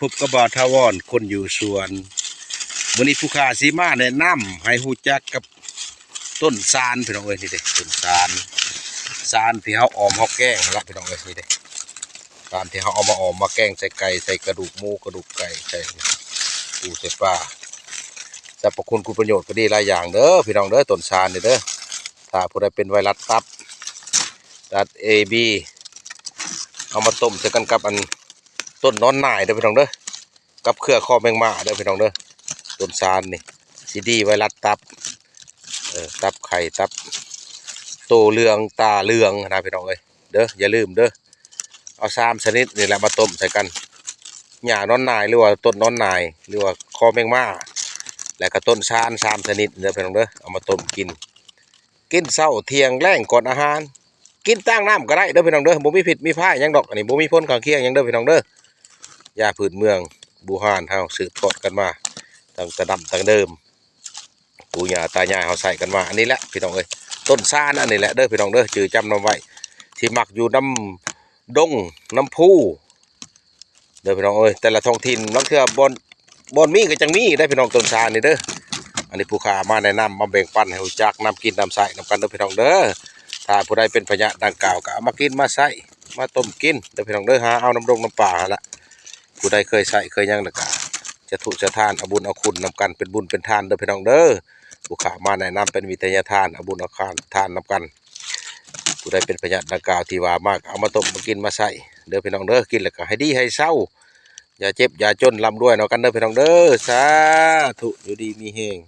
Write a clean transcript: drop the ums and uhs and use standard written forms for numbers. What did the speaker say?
พบกับบ่าวทาวรคนอยู่สวนวันนี้ผู้ค้าสีมาแนะนำให้ฮู้จักกับต้นซานพี่น้องเอ้ยนี่เด้ต้นซานที่เฮาออมเฮาแกงละพี่น้องเอ้ยนี่เด้ซานที่เฮาเอามาออมมาแกงใส่ไก่ใส่กระดูกหมูกระดูกไก่ใส่ปูใส่ปลาสรรพคุณคุณประโยชน์ก็ดีหลายอย่างเด้อพี่น้องเด้อต้นซานนี่เด้อถ้าผู้ใดเป็นไวรัสตับAB เอามาต้มใส่กันกับอันต้นนอนหน่ายเด้อพี่น้องเด้อกับเครือข้อแมงม่าเด้อพี่น้องเด้อต้นซานนี่ซีดีไวรัสตับตับไข่ตับโตเหลืองตาเหลืองนะพี่น้องเอ้ยเด้ออย่าลืมเด้อเอา3 ชนิดนี่แหละมาต้มใส่กันหญ้านอนหน่ายหรือว่าต้นนอนหน่ายหรือว่าข้อแมงม่าและก็ต้นซาน3 ชนิดเด้อพี่น้องเด้อเอามาต้มกินเช้าเที่ยงแลงก่อนอาหารกินตั้งน้ำก็ได้เด้อพี่น้องเด้อบ่มีผิดมีพลาดหยังดอกอันนี้บ่มีผลข้างเคียงหยังเด้อพี่น้องเด้อยาพื้นเมืองบูฮานเฮาสืบทอดกันมาตั้งแต่ดั้งแต่เดิมปู่ย่าตายายเฮาใส่กันมาอันนี้แหละพี่น้องเอ้ยต้นซานอันนี้แหละเด้อพี่น้องเด้อจือจำนำไว้ที่มักอยู่น้ำดงน้ำพุเด้อพี่น้องเอ้ยแต่ละท้องถิ่นนักเทื่อบอนมีก็จังมีได้พี่น้องต้นซานนี่เด้ออันนี้ผู้ค้ามาแนะนำมาแบ่งปันให้รู้จักน้ำกินน้ำใส่น้ำกันเด้อพี่น้องเด้อถ้าผู้ใดเป็นพยะดังกล่าวก็เอามากินมาใส่มาต้มกินเด้อพี่น้องเด้อหาเอาน้ำดงน้ำป่าละผู้ใดเคยใส่เคยยังนะกะจะถูกจะทานเอาบุญเอาคุณนำกันเป็นบุญเป็นทานเด้อพี่น้องเด้อผู้ขามาแนะนำเป็นวิทยาทานเอาบุญเอาทานนำกันผู้ใดเป็นพยาธิดังกล่าวที่ว่ามากเอามาต้มมากินมาใส่เด้อพี่น้องเด้อกินแล้วก็ให้ดีให้เศร้าอย่าเจ็บอย่าจนลำด้วยเนาะกันเด้อพี่น้องเด้อสาธุอยู่ดีมีเฮง